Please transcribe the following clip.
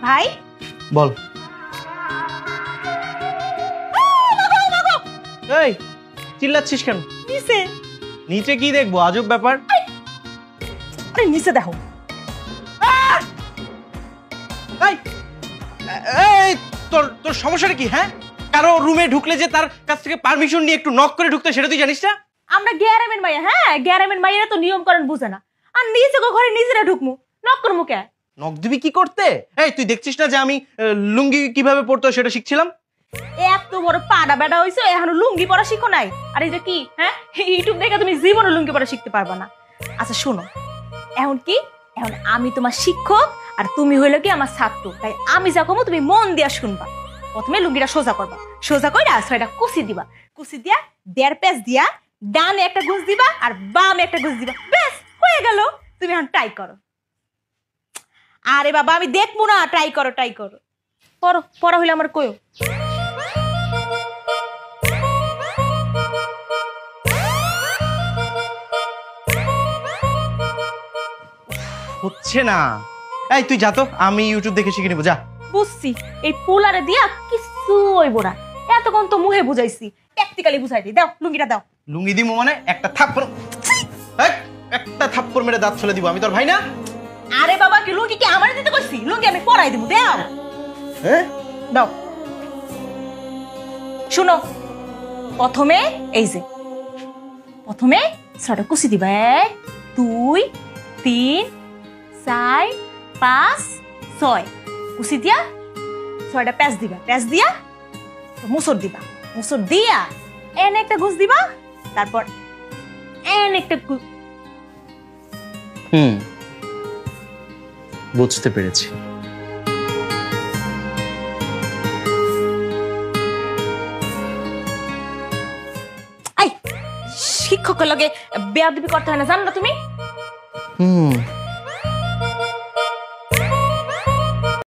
ভাই বল। এই চিল্লাচ্ছিস কেন? নিচে। নিচে কি দেখবো? আজব ব্যাপার। আরে নিচে দেখো। এই এই তোর তোর সমস্যাটা কি? হ্যাঁ, কারো রুমে ঢুকলে যে তার কাছ থেকে পারমিশন নিয়ে একটু নক করে ঢুকতে, সেটা তুই জানিস না? আমরা গ্যারামের মাইয়া, হ্যাঁ গ্যারামের মাইয়ারা তো নিয়ম কানুন বুঝে না। আর নিচে ঘরে নিজেরা ঢুকমু, নক করমু কে? নক দিবি কি করতে? এই তুই দেখছিস না যে আমি লুঙ্গি কিভাবে পরতে হয় সেটা শিখছিলাম? এত বড় পাড়া বেড়া হইছো, এখনো লুঙ্গি পরা শিখো নাই? আর এই যে কি, হ্যাঁ ইউটিউব দেখে তুমি জীবনে লুঙ্গি পরা শিখতে পারবা না। আচ্ছা শোনো, এখন কি, এখন আমি তোমার শিক্ষক আর তুমি হইলো কি আমার ছাত্র, তাই আমি যা কমো তুমি মন দিয়া শুনবা। প্রথমে লুঙ্গিটা সোজা করবা, সোজা কইরা ছয়টা কুচি দিবা, কুচি দিয়া 1.5 পেঁচ দিয়া ডানে একটা গুঁজ দিবা আর বামে একটা গুঁজ দিবা, ব্যাস হয়ে গেল। তুমি এখন ট্রাই করো। আরে বাবা আমি দেখবো না, ট্রাই করো ট্রাই করো। পড়ো পড়া হইলে আমার কইও। হচ্ছে না। এই তুই যা তো, আমি ইউটিউব দেখে শিখে নেবো, যা। বুঝছি, এই পোলারে দিয়া কিছু হইব না। এতক্ষণ তো মুহে বুঝাইছি, প্র্যাকটিক্যালি বুঝাই দিই। দাও লুঙ্গিটা দাও। লুঙ্গি দিমু মানে একটা থাপ্পড়, একটা থাপ্পড় মেরে দাঁত ফেলে দিব। আমি তোর ভাই না? আরে বাবা কি লুঙ্গি কি আমারে দিতে কইছি? লুঙ্গি আমি পরাই দেব, দাও। হ্যাঁ দাও। শুনো, প্রথমে এই যে প্রথমে ছয়টা কুচি দিবা, 1 2 3 4 5 6 কুচি দিয়া 6টা প্যাচ দিবা, প্যাচ দিয়া মুসর দিবা, মুসর দিয়া এনে একটা গুছ দিবা, তারপর এনে একটা বুঝতে পেরেছি। শিক্ষকের লগে বেয়াদবি করতে হয় না, জানো না তুমি?